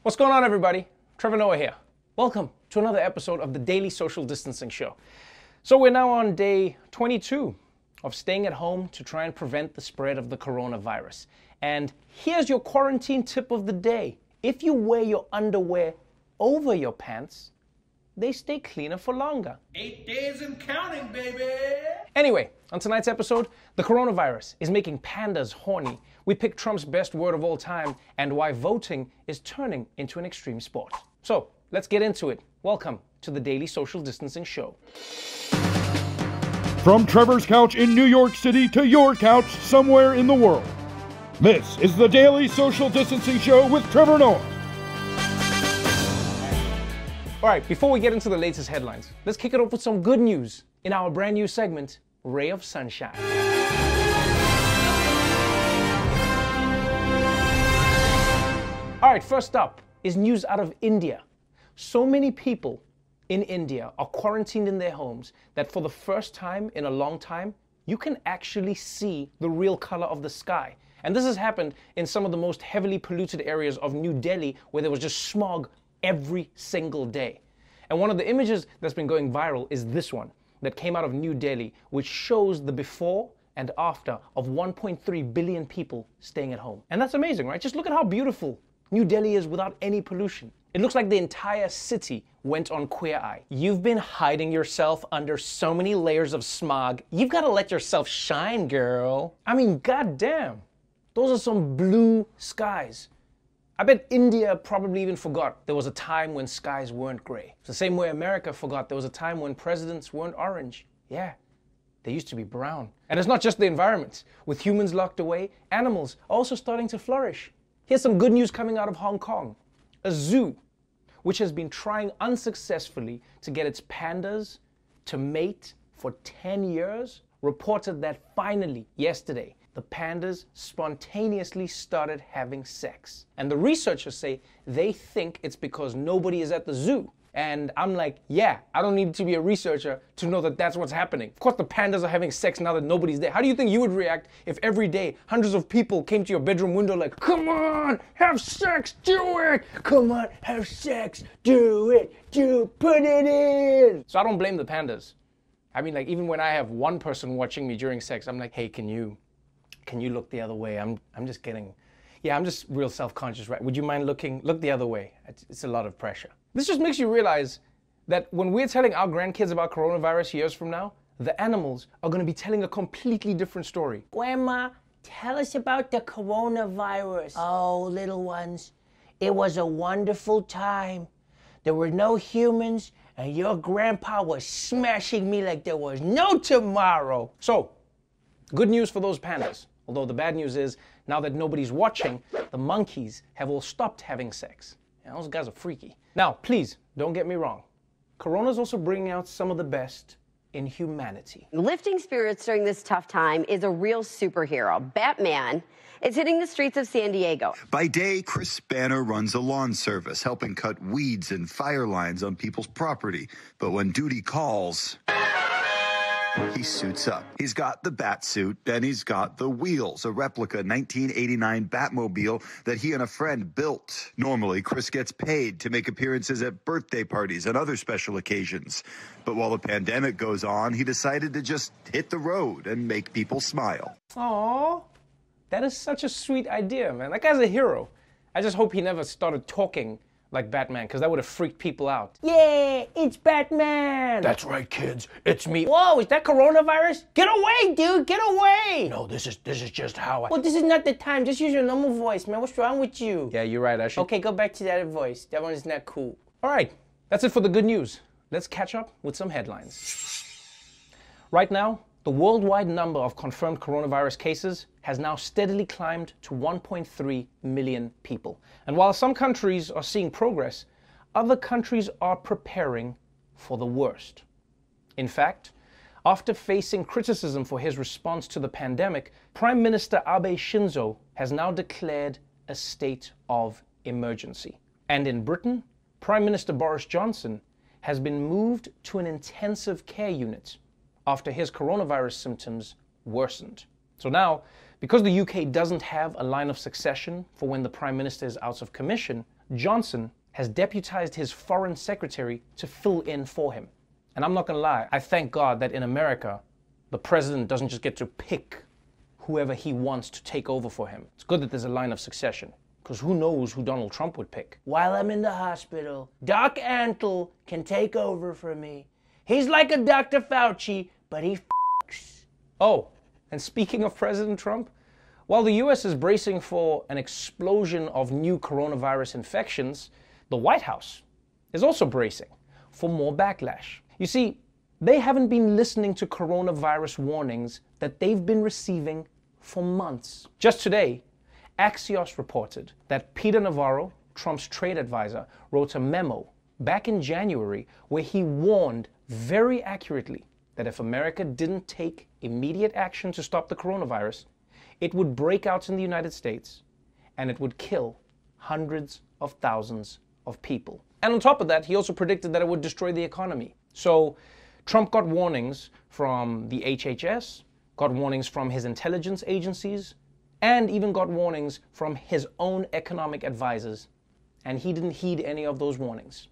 What's going on, everybody? Trevor Noah here. Welcome to another episode of the Daily Social Distancing Show. So we're now on day 22 of staying at home to try and prevent the spread of the coronavirus. And here's your quarantine tip of the day. If you wear your underwear over your pants, they stay cleaner for longer. 8 days and counting, baby! Anyway, on tonight's episode, the coronavirus is making pandas horny. We pick Trump's best word of all time and why voting is turning into an extreme sport. So, let's get into it. Welcome to the Daily Social Distancing Show. From Trevor's couch in New York City to your couch somewhere in the world, this is the Daily Social Distancing Show with Trevor Noah. All right, before we get into the latest headlines, let's kick it off with some good news in our brand new segment, Ray of Sunshine. All right, first up is news out of India. So many people in India are quarantined in their homes that for the first time in a long time, you can actually see the real color of the sky. And this has happened in some of the most heavily polluted areas of New Delhi, where there was just smog every single day. And one of the images that's been going viral is this one that came out of New Delhi, which shows the before and after of 1.3 billion people staying at home. And that's amazing, right? Just look at how beautiful New Delhi is without any pollution. It looks like the entire city went on Queer Eye. You've been hiding yourself under so many layers of smog. You've got to let yourself shine, girl. I mean, goddamn. Those are some blue skies. I bet India probably even forgot there was a time when skies weren't gray. It's the same way America forgot there was a time when presidents weren't orange. Yeah, they used to be brown. And it's not just the environment. With humans locked away, animals are also starting to flourish. Here's some good news coming out of Hong Kong. A zoo, which has been trying unsuccessfully to get its pandas to mate for 10 years, reported that finally, yesterday, the pandas spontaneously started having sex. And the researchers say they think it's because nobody is at the zoo. And I'm like, yeah, I don't need to be a researcher to know that that's what's happening. Of course the pandas are having sex now that nobody's there. How do you think you would react if every day hundreds of people came to your bedroom window like, come on, have sex, do it. Come on, have sex, do it, put it in. So I don't blame the pandas. I mean, like, even when I have one person watching me during sex, I'm like, hey, can you look the other way? I'm just getting, I'm just real self-conscious, right? Would you mind look the other way? It's a lot of pressure. This just makes you realize that when we're telling our grandkids about coronavirus years from now, the animals are going to be telling a completely different story. Grandma, tell us about the coronavirus. Oh, little ones, it was a wonderful time. There were no humans, and your grandpa was smashing me like there was no tomorrow. So, good news for those pandas. Although the bad news is, now that nobody's watching, the monkeys have all stopped having sex. Yeah, those guys are freaky. Now, please, don't get me wrong. Corona's also bringing out some of the best in humanity. Lifting spirits during this tough time is a real superhero. Batman is hitting the streets of San Diego. By day, Chris Banner runs a lawn service, helping cut weeds and fire lines on people's property. But when duty calls, he suits up. He's got the bat suit, and he's got the wheels, a replica 1989 Batmobile that he and a friend built. Normally, Chris gets paid to make appearances at birthday parties and other special occasions. But while the pandemic goes on, he decided to just hit the road and make people smile. Aww, that is such a sweet idea, man. That guy's a hero. I just hope he never started talking like Batman, because that would have freaked people out. Yeah, it's Batman. That's right, kids. It's me. Whoa, is that coronavirus? Get away, dude, get away. No, this is just how I... Well, this is not the time. Just use your normal voice, man. What's wrong with you? Yeah, you're right. I should... Okay, go back to that voice. That one is not cool. All right, that's it for the good news. Let's catch up with some headlines. Right now, the worldwide number of confirmed coronavirus cases has now steadily climbed to 1.3 million people. And while some countries are seeing progress, other countries are preparing for the worst. In fact, after facing criticism for his response to the pandemic, Prime Minister Abe Shinzo has now declared a state of emergency. And in Britain, Prime Minister Boris Johnson has been moved to an intensive care unit after his coronavirus symptoms worsened. So now, because the UK doesn't have a line of succession for when the Prime Minister is out of commission, Johnson has deputized his foreign secretary to fill in for him. And I'm not gonna lie, I thank God that in America, the president doesn't just get to pick whoever he wants to take over for him. It's good that there's a line of succession, because who knows who Donald Trump would pick. While I'm in the hospital, Doc Antle can take over for me. He's like a Dr. Fauci, but he f***s. Oh, and speaking of President Trump, while the US is bracing for an explosion of new coronavirus infections, the White House is also bracing for more backlash. You see, they haven't been listening to coronavirus warnings that they've been receiving for months. Just today, Axios reported that Peter Navarro, Trump's trade advisor, wrote a memo back in January where he warned very accurately that if America didn't take immediate action to stop the coronavirus, it would break out in the United States and it would kill hundreds of thousands of people. And on top of that, he also predicted that it would destroy the economy. So Trump got warnings from the HHS, got warnings from his intelligence agencies, and even got warnings from his own economic advisors. And he didn't heed any of those warnings.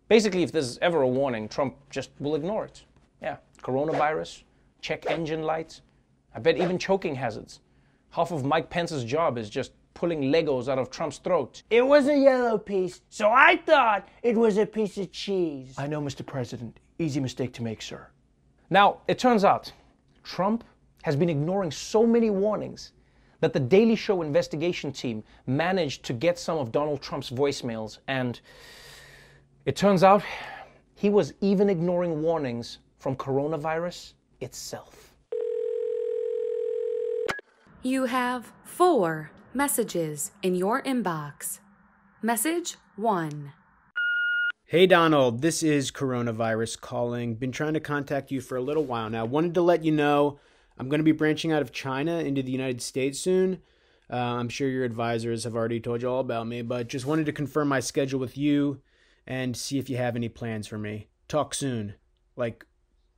Basically, if there's ever a warning, Trump just will ignore it. Yeah, coronavirus, check engine lights, I bet even choking hazards. Half of Mike Pence's job is just pulling Legos out of Trump's throat. It was a yellow piece, so I thought it was a piece of cheese. I know, Mr. President. Easy mistake to make, sir. Now, it turns out Trump has been ignoring so many warnings that the Daily Show investigation team managed to get some of Donald Trump's voicemails, and it turns out he was even ignoring warnings from coronavirus itself. You have 4 messages in your inbox. Message 1. Hey Donald, this is coronavirus calling. Been trying to contact you for a little while now. Wanted to let you know I'm going to be branching out of China into the United States soon. I'm sure your advisors have already told you all about me, but just wanted to confirm my schedule with you and see if you have any plans for me. Talk soon. Like,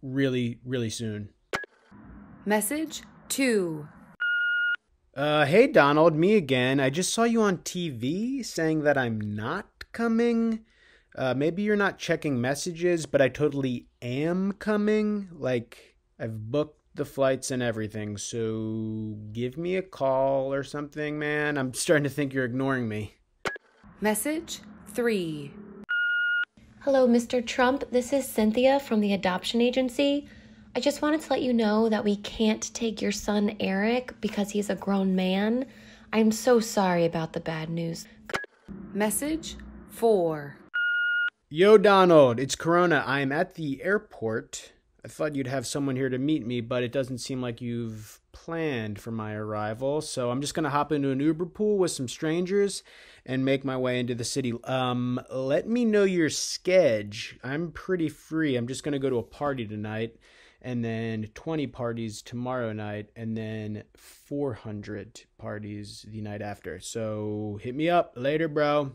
really, really soon. Message 2. Hey Donald, me again. I just saw you on TV saying that I'm not coming. Maybe you're not checking messages, but I totally am coming. Like, I've booked the flights and everything, so give me a call or something, man. I'm starting to think you're ignoring me. Message 3. Hello, Mr. Trump. This is Cynthia from the adoption agency. I just wanted to let you know that we can't take your son, Eric, because he's a grown man. I'm so sorry about the bad news. Message 4. Yo, Donald, it's Corona. I'm at the airport. I thought you'd have someone here to meet me, but it doesn't seem like you've planned for my arrival. So I'm just going to hop into an Uber pool with some strangers and make my way into the city. Let me know your schedule. I'm pretty free. I'm just going to go to a party tonight, and then 20 parties tomorrow night, and then 400 parties the night after. So hit me up later, bro.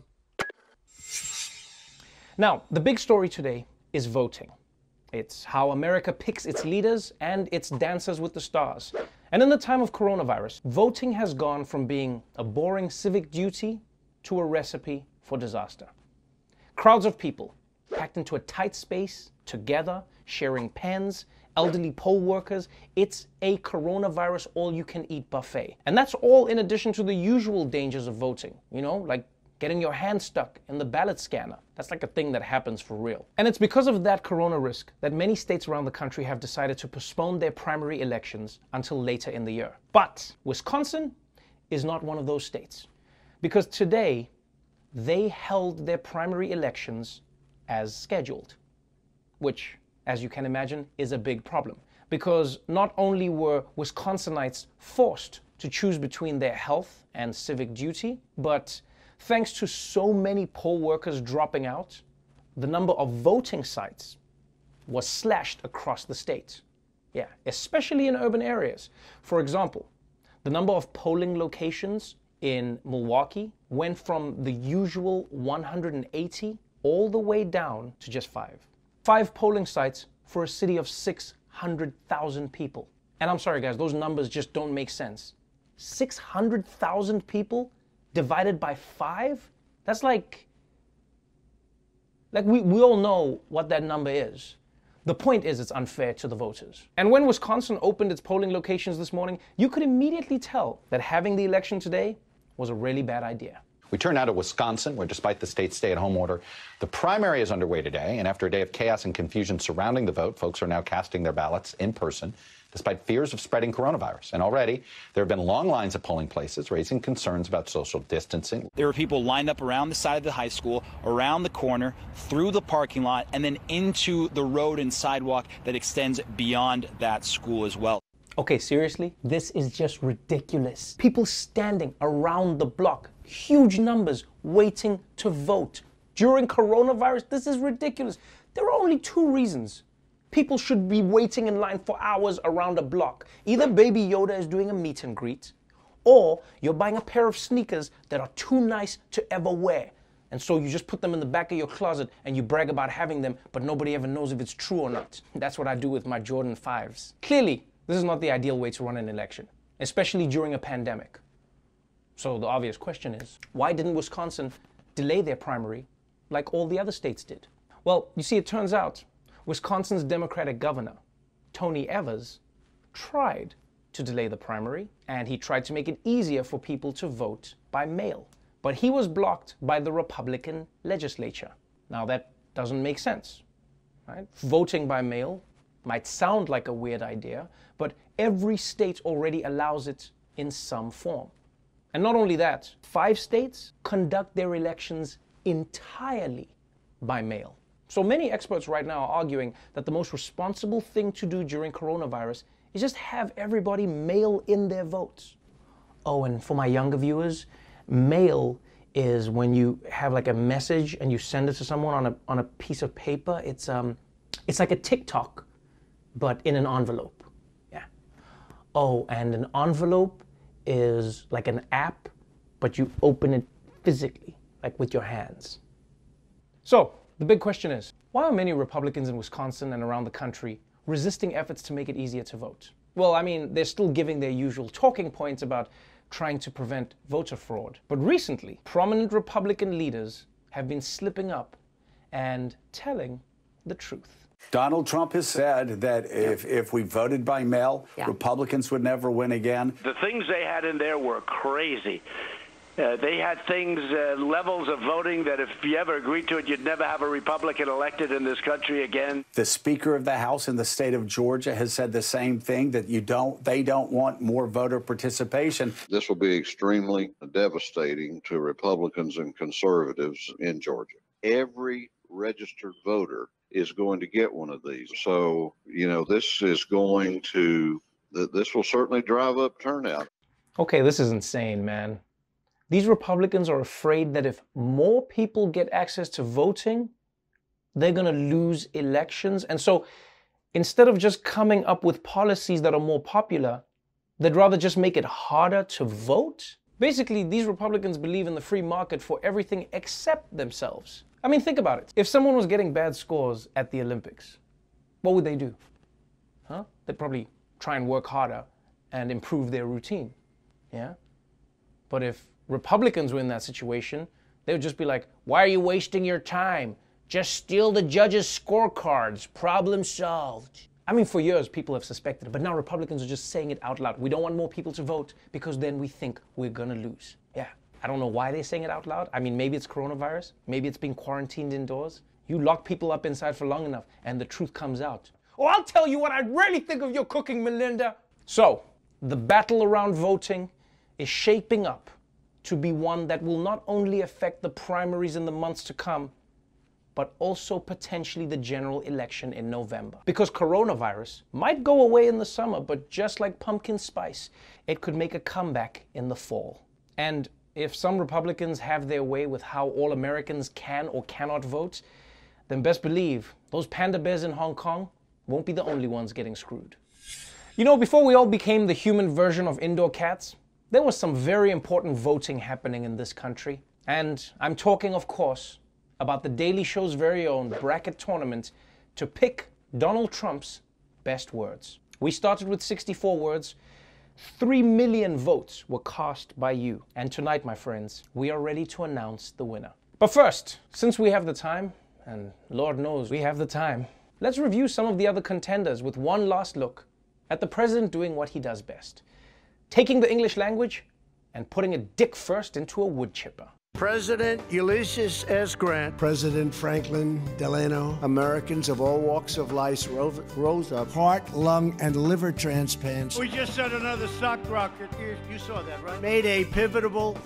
Now, the big story today is voting. It's how America picks its leaders and its dances with the stars. And in the time of coronavirus, voting has gone from being a boring civic duty to a recipe for disaster. Crowds of people packed into a tight space, together, sharing pens, elderly poll workers. It's a coronavirus all-you-can-eat buffet. And that's all in addition to the usual dangers of voting, like getting your hand stuck in the ballot scanner. That's like a thing that happens for real. And it's because of that corona risk that many states around the country have decided to postpone their primary elections until later in the year. But Wisconsin is not one of those states, because today they held their primary elections as scheduled, which, as you can imagine, is a big problem, because not only were Wisconsinites forced to choose between their health and civic duty, but thanks to so many poll workers dropping out, the number of voting sites was slashed across the state. Yeah, especially in urban areas. For example, the number of polling locations in Milwaukee went from the usual 180 all the way down to just 5. 5 polling sites for a city of 600,000 people. And I'm sorry guys, those numbers just don't make sense. 600,000 people divided by 5? That's like we all know what that number is. The point is it's unfair to the voters. And when Wisconsin opened its polling locations this morning, you could immediately tell that having the election today was a really bad idea. We turn now to Wisconsin, where despite the state's stay-at-home order, the primary is underway today. And after a day of chaos and confusion surrounding the vote, folks are now casting their ballots in person, despite fears of spreading coronavirus. And already, there have been long lines at polling places, raising concerns about social distancing. There were people lined up around the side of the high school, around the corner, through the parking lot, and then into the road and sidewalk that extends beyond that school as well. Okay, seriously? This is just ridiculous. People standing around the block, huge numbers waiting to vote. During coronavirus, this is ridiculous. There are only two reasons people should be waiting in line for hours around a block. Either Baby Yoda is doing a meet and greet, or you're buying a pair of sneakers that are too nice to ever wear. And so you just put them in the back of your closet and you brag about having them, but nobody ever knows if it's true or not. That's what I do with my Jordan 5s. Clearly, this is not the ideal way to run an election, especially during a pandemic. So the obvious question is, why didn't Wisconsin delay their primary like all the other states did? Well, you see, it turns out Wisconsin's Democratic governor, Tony Evers, tried to delay the primary, and he tried to make it easier for people to vote by mail. But he was blocked by the Republican legislature. Now that doesn't make sense, right? Voting by mail might sound like a weird idea, but every state already allows it in some form. And not only that, 5 states conduct their elections entirely by mail. So many experts right now are arguing that the most responsible thing to do during coronavirus is just have everybody mail in their votes. Oh, and for my younger viewers, mail is when you have like a message and you send it to someone on a piece of paper. It's like a TikTok, but in an envelope. Yeah. Oh, and an envelope is like an app, but you open it physically, like with your hands. So the big question is, why are many Republicans in Wisconsin and around the country resisting efforts to make it easier to vote? Well, I mean, they're still giving their usual talking points about trying to prevent voter fraud. But recently, prominent Republican leaders have been slipping up and telling the truth. Donald Trump has said that if we voted by mail, Republicans would never win again. The things they had in there were crazy. They had things, levels of voting that if you ever agreed to it, you'd never have a Republican elected in this country again. The Speaker of the House in the state of Georgia has said the same thing, that they don't want more voter participation. This will be extremely devastating to Republicans and conservatives in Georgia. Every registered voter is going to get one of these. So, this is going to, this will certainly drive up turnout. Okay, this is insane, man. These Republicans are afraid that if more people get access to voting, they're going to lose elections. And so instead of just coming up with policies that are more popular, they'd rather just make it harder to vote. Basically, these Republicans believe in the free market for everything except themselves. I mean, think about it. If someone was getting bad scores at the Olympics, what would they do? They'd probably try and work harder and improve their routine. Yeah? But if Republicans were in that situation, they would just be like, why are you wasting your time? Just steal the judges' scorecards. Problem solved. I mean, for years, people have suspected it, but now Republicans are just saying it out loud. We don't want more people to vote because then we think we're gonna lose. Yeah. I don't know why they're saying it out loud. I mean, maybe it's coronavirus. Maybe it's being quarantined indoors. You lock people up inside for long enough and the truth comes out. Oh, I'll tell you what I really think of your cooking, Melinda. So, the battle around voting is shaping up to be one that will not only affect the primaries in the months to come, but also potentially the general election in November. Because coronavirus might go away in the summer, but just like pumpkin spice, it could make a comeback in the fall. And if some Republicans have their way with how all Americans can or cannot vote, then best believe those panda bears in Hong Kong won't be the only ones getting screwed. You know, before we all became the human version of indoor cats, there was some very important voting happening in this country. And I'm talking, of course, about the Daily Show's very own bracket tournament to pick Donald Trump's best words. We started with 64 words. 3 million votes were cast by you. And tonight, my friends, we are ready to announce the winner. But first, since we have the time, and Lord knows we have the time, let's review some of the other contenders with one last look at the president doing what he does best, taking the English language and putting a dick first into a wood chipper. President Ulysses S. Grant, President Franklin Delano, Americans of all walks of life rose up, heart, lung, and liver transplants. We just set another stock rocket. You saw that, right? Made a pivotal,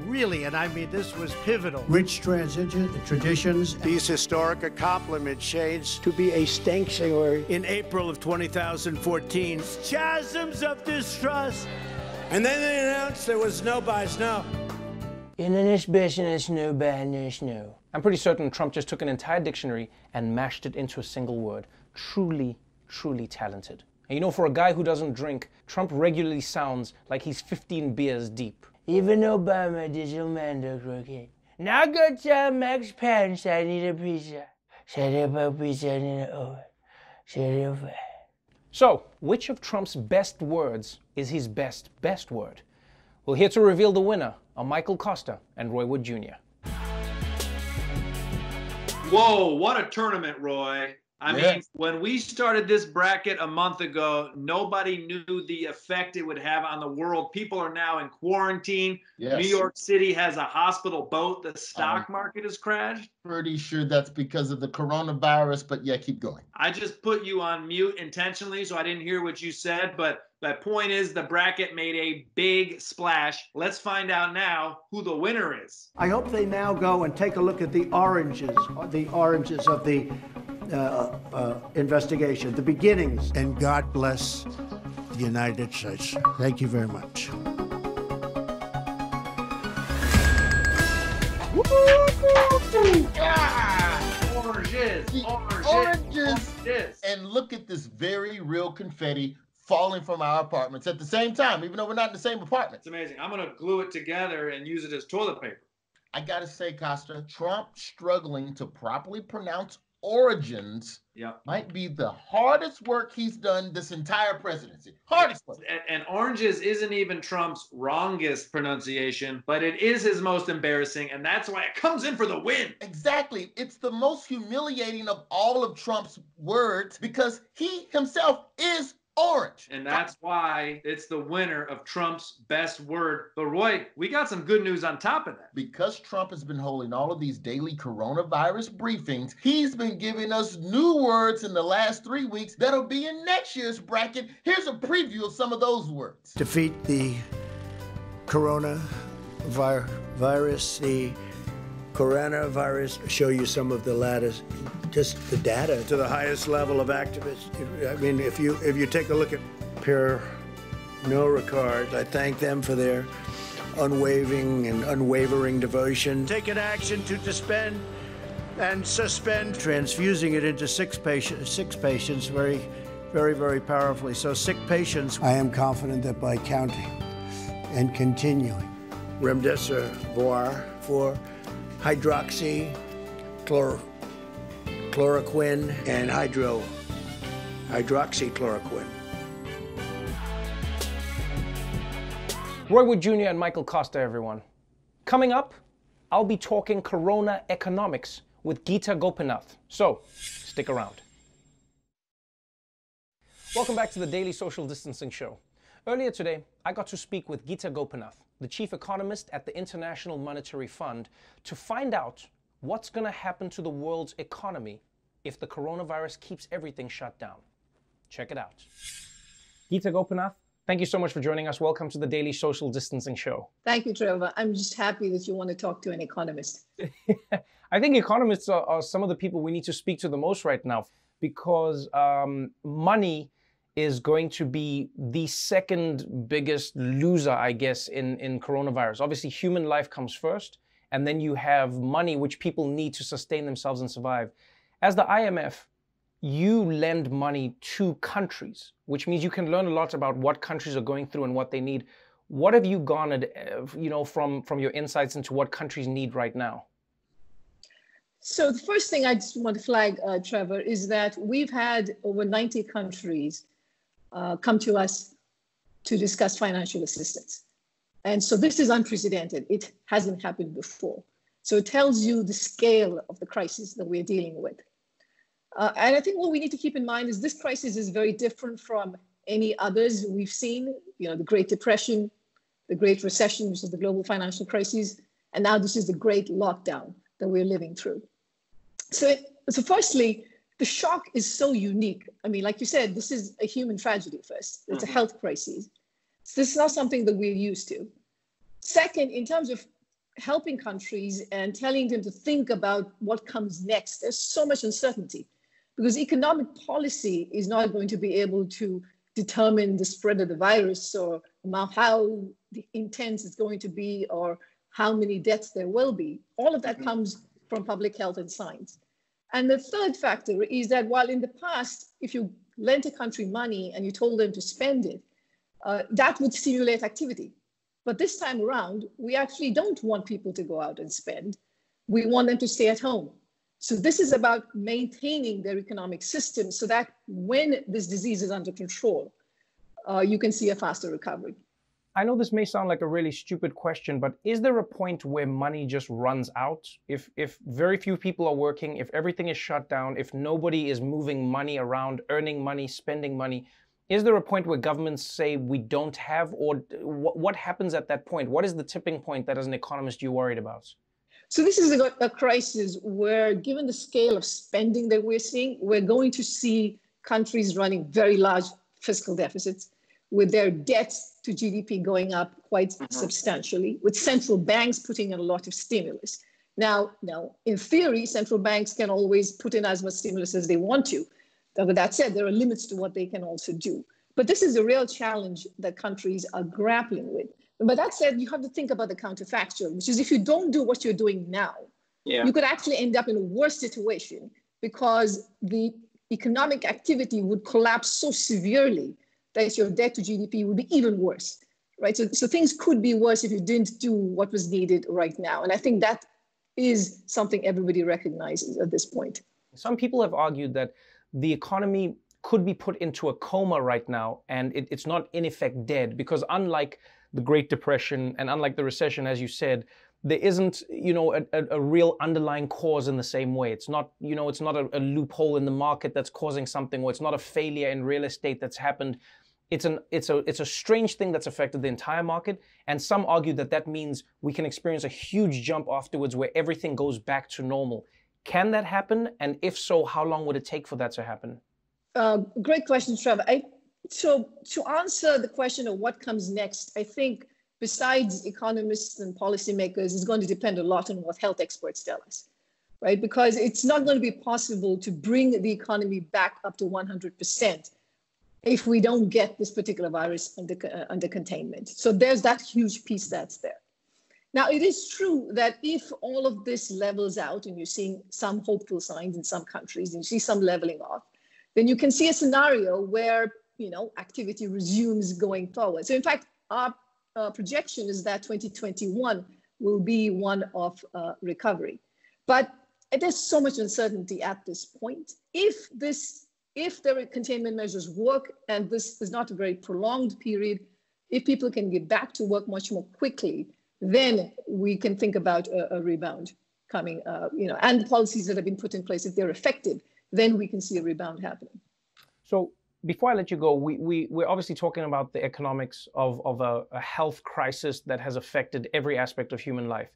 really, and I mean this was pivotal. Rich traditions. These historic accomplishments shades to be a sanctuary. In April of 2014, chasms of distrust. And then they announced there was no buys, no. In this business, no business, no. I'm pretty certain Trump just took an entire dictionary and mashed it into a single word. Truly, truly talented. And you know, for a guy who doesn't drink, Trump regularly sounds like he's 15 beers deep. Even Obama did a Mando croquet. Now go to Max Pence, I need a pizza. Set up a pizza in the oven. Set it over. So, which of Trump's best words is his best word? Well, here to reveal the winner are Michael Costa and Roy Wood Jr. Whoa, what a tournament, Roy. I mean, when we started this bracket a month ago, nobody knew the effect it would have on the world. People are now in quarantine. Yes. New York City has a hospital boat. The stock market has crashed. Pretty sure that's because of the coronavirus, but yeah, keep going. I just put you on mute intentionally, so I didn't hear what you said, but the point is the bracket made a big splash. Let's find out now who the winner is. I hope they now go and take a look at the oranges of the investigation, the beginnings. And God bless the United States. Thank you very much. Oranges. And look at this very real confetti falling from our apartments at the same time, even though we're not in the same apartment. It's amazing. I'm going to glue it together and use it as toilet paper. I got to say, Costa, Trump struggling to properly pronounce origins might be the hardest work he's done this entire presidency. Hardest work. And oranges isn't even Trump's wrongest pronunciation, but it is his most embarrassing, and that's why it comes in for the win. Exactly. It's the most humiliating of all of Trump's words because he himself is orange. And that's why it's the winner of Trump's best word. But Roy, we got some good news on top of that. Because Trump has been holding all of these daily coronavirus briefings, he's been giving us new words in the last 3 weeks that'll be in next year's bracket. Here's a preview of some of those words. Defeat the coronavirus, show you some of the latest, just the data to the highest level of activists. I mean, if you take a look at Pierre Ricard, I thank them for their unwavering devotion. Taken action to suspend transfusing it into six patients very, very, very powerfully. So 6 patients. I am confident that by counting and continuing, remdesivir for hydroxychloroquine and hydroxychloroquine. Roy Wood Jr. and Michael Costa, everyone. Coming up, I'll be talking Corona economics with Geeta Gopinath. So, stick around. Welcome back to the Daily Social Distancing Show. Earlier today, I got to speak with Geeta Gopinath, the chief economist at the International Monetary Fund, to find out what's going to happen to the world's economy if the coronavirus keeps everything shut down. Check it out. Geeta Gopinath, thank you so much for joining us. Welcome to the Daily Social Distancing Show. Thank you, Trevor. I'm just happy that you want to talk to an economist. I think economists are some of the people we need to speak to the most right now because money is going to be the second biggest loser, I guess, in coronavirus. Obviously, human life comes first, and then you have money, which people need to sustain themselves and survive. As the IMF, you lend money to countries, which means you can learn a lot about what countries are going through and what they need. What have you garnered, from your insights into what countries need right now? So the first thing I just want to flag, Trevor, is that we've had over 90 countries come to us to discuss financial assistance. And so this is unprecedented. It hasn't happened before. So it tells you the scale of the crisis that we're dealing with. And I think what we need to keep in mind is this crisis is very different from any others we've seen, the Great Depression, the Great Recession, which is the global financial crisis, and now this is the Great Lockdown that we're living through. So firstly, the shock is so unique. I mean, like you said, this is a human tragedy first. It's a health crisis. So this is not something that we're used to. Second, in terms of helping countries and telling them to think about what comes next, there's so much uncertainty because economic policy is not going to be able to determine the spread of the virus or how intense it's going to be or how many deaths there will be. All of that comes from public health and science. And the third factor is that while in the past, if you lent a country money and you told them to spend it, that would stimulate activity. But this time around, we actually don't want people to go out and spend. We want them to stay at home. So this is about maintaining their economic system so that when this disease is under control, you can see a faster recovery. I know this may sound like a really stupid question, but is there a point where money just runs out? If very few people are working, if everything is shut down, if nobody is moving money around, earning money, spending money, is there a point where governments say we don't have, or what happens at that point? What is the tipping point that as an economist you're worried about? So this is a crisis where, given the scale of spending that we're seeing, we're going to see countries running very large fiscal deficits, with their debts to GDP going up quite substantially, with central banks putting in a lot of stimulus. Now, in theory, central banks can always put in as much stimulus as they want to. But that said, there are limits to what they can also do. But this is a real challenge that countries are grappling with. But that said, you have to think about the counterfactual, which is if you don't do what you're doing now, you could actually end up in a worse situation because the economic activity would collapse so severely that your debt to GDP would be even worse, right? So things could be worse if you didn't do what was needed right now. And I think that is something everybody recognizes at this point. Some people have argued that the economy could be put into a coma right now, and it's not in effect dead, because unlike the Great Depression and unlike the recession, as you said, there isn't, a real underlying cause in the same way. It's not, it's not a loophole in the market that's causing something, or it's not a failure in real estate that's happened. It's a strange thing that's affected the entire market, and some argue that means we can experience a huge jump afterwards where everything goes back to normal. Can that happen? And if so, how long would it take for that to happen? Great question, Trevor. So to answer the question of what comes next, I think besides economists and policymakers, it's going to depend a lot on what health experts tell us, right? Because it's not going to be possible to bring the economy back up to 100% if we don't get this particular virus under containment. So there's that huge piece that's there. Now, it is true that if all of this levels out and you're seeing some hopeful signs in some countries and you see some leveling off, then you can see a scenario where, activity resumes going forward. So in fact, our projection is that 2021 will be one of recovery. But there's so much uncertainty at this point. If the containment measures work, and this is not a very prolonged period, if people can get back to work much more quickly, then we can think about a rebound coming, and the policies that have been put in place, if they're effective, then we can see a rebound happening. So before I let you go, we're obviously talking about the economics of a health crisis that has affected every aspect of human life.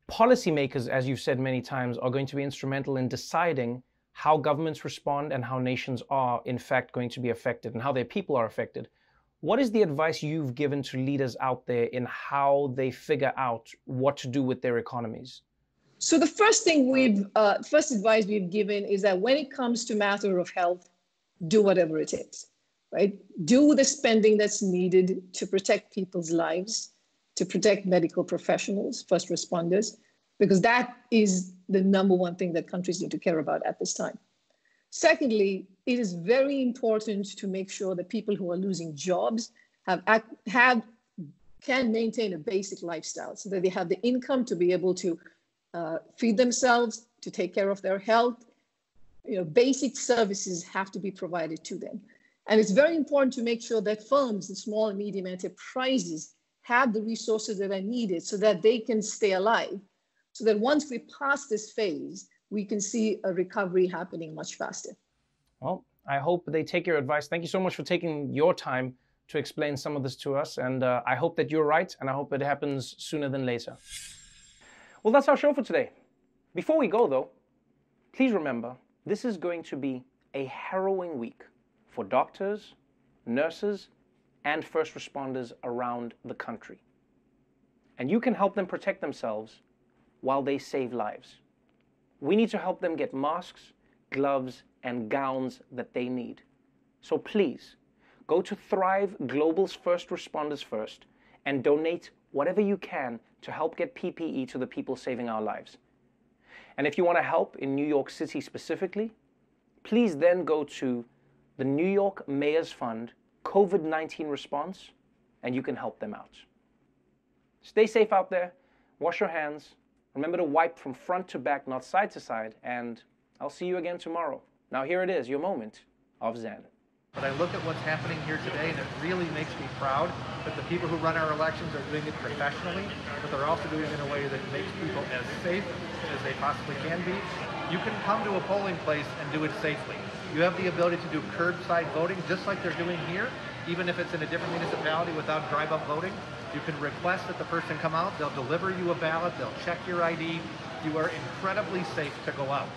Policymakers, as you've said many times, are going to be instrumental in deciding how governments respond and how nations are, in fact, going to be affected and how their people are affected. What is the advice you've given to leaders out there in how they figure out what to do with their economies? So the first advice we've given is that when it comes to matter of health, do whatever it takes, right? Do the spending that's needed to protect people's lives, to protect medical professionals, first responders, because that is the number one thing that countries need to care about at this time. Secondly, it is very important to make sure that people who are losing jobs can maintain a basic lifestyle so that they have the income to be able to feed themselves, to take care of their health. Basic services have to be provided to them. And it's very important to make sure that firms, the small and medium enterprises, have the resources that are needed so that they can stay alive, so that once we pass this phase, we can see a recovery happening much faster. Well, I hope they take your advice. Thank you so much for taking your time to explain some of this to us. And I hope that you're right, and I hope it happens sooner than later. Well, that's our show for today. Before we go, though, please remember, this is going to be a harrowing week for doctors, nurses, and first responders around the country. And you can help them protect themselves while they save lives. We need to help them get masks, gloves, and gowns that they need. So please, go to Thrive Global's First Responders First and donate whatever you can to help get PPE to the people saving our lives. And if you want to help in New York City specifically, please then go to the New York Mayor's Fund COVID-19 response, and you can help them out. Stay safe out there, wash your hands, remember to wipe from front to back, not side to side, and I'll see you again tomorrow. Now here it is, your moment of Zen. But I look at what's happening here today, and it really makes me proud that the people who run our elections are doing it professionally, but they're also doing it in a way that makes people as safe as they possibly can be. You can come to a polling place and do it safely. You have the ability to do curbside voting, just like they're doing here, even if it's in a different municipality without drive-up voting. You can request that the person come out, they'll deliver you a ballot, they'll check your ID. You are incredibly safe to go out.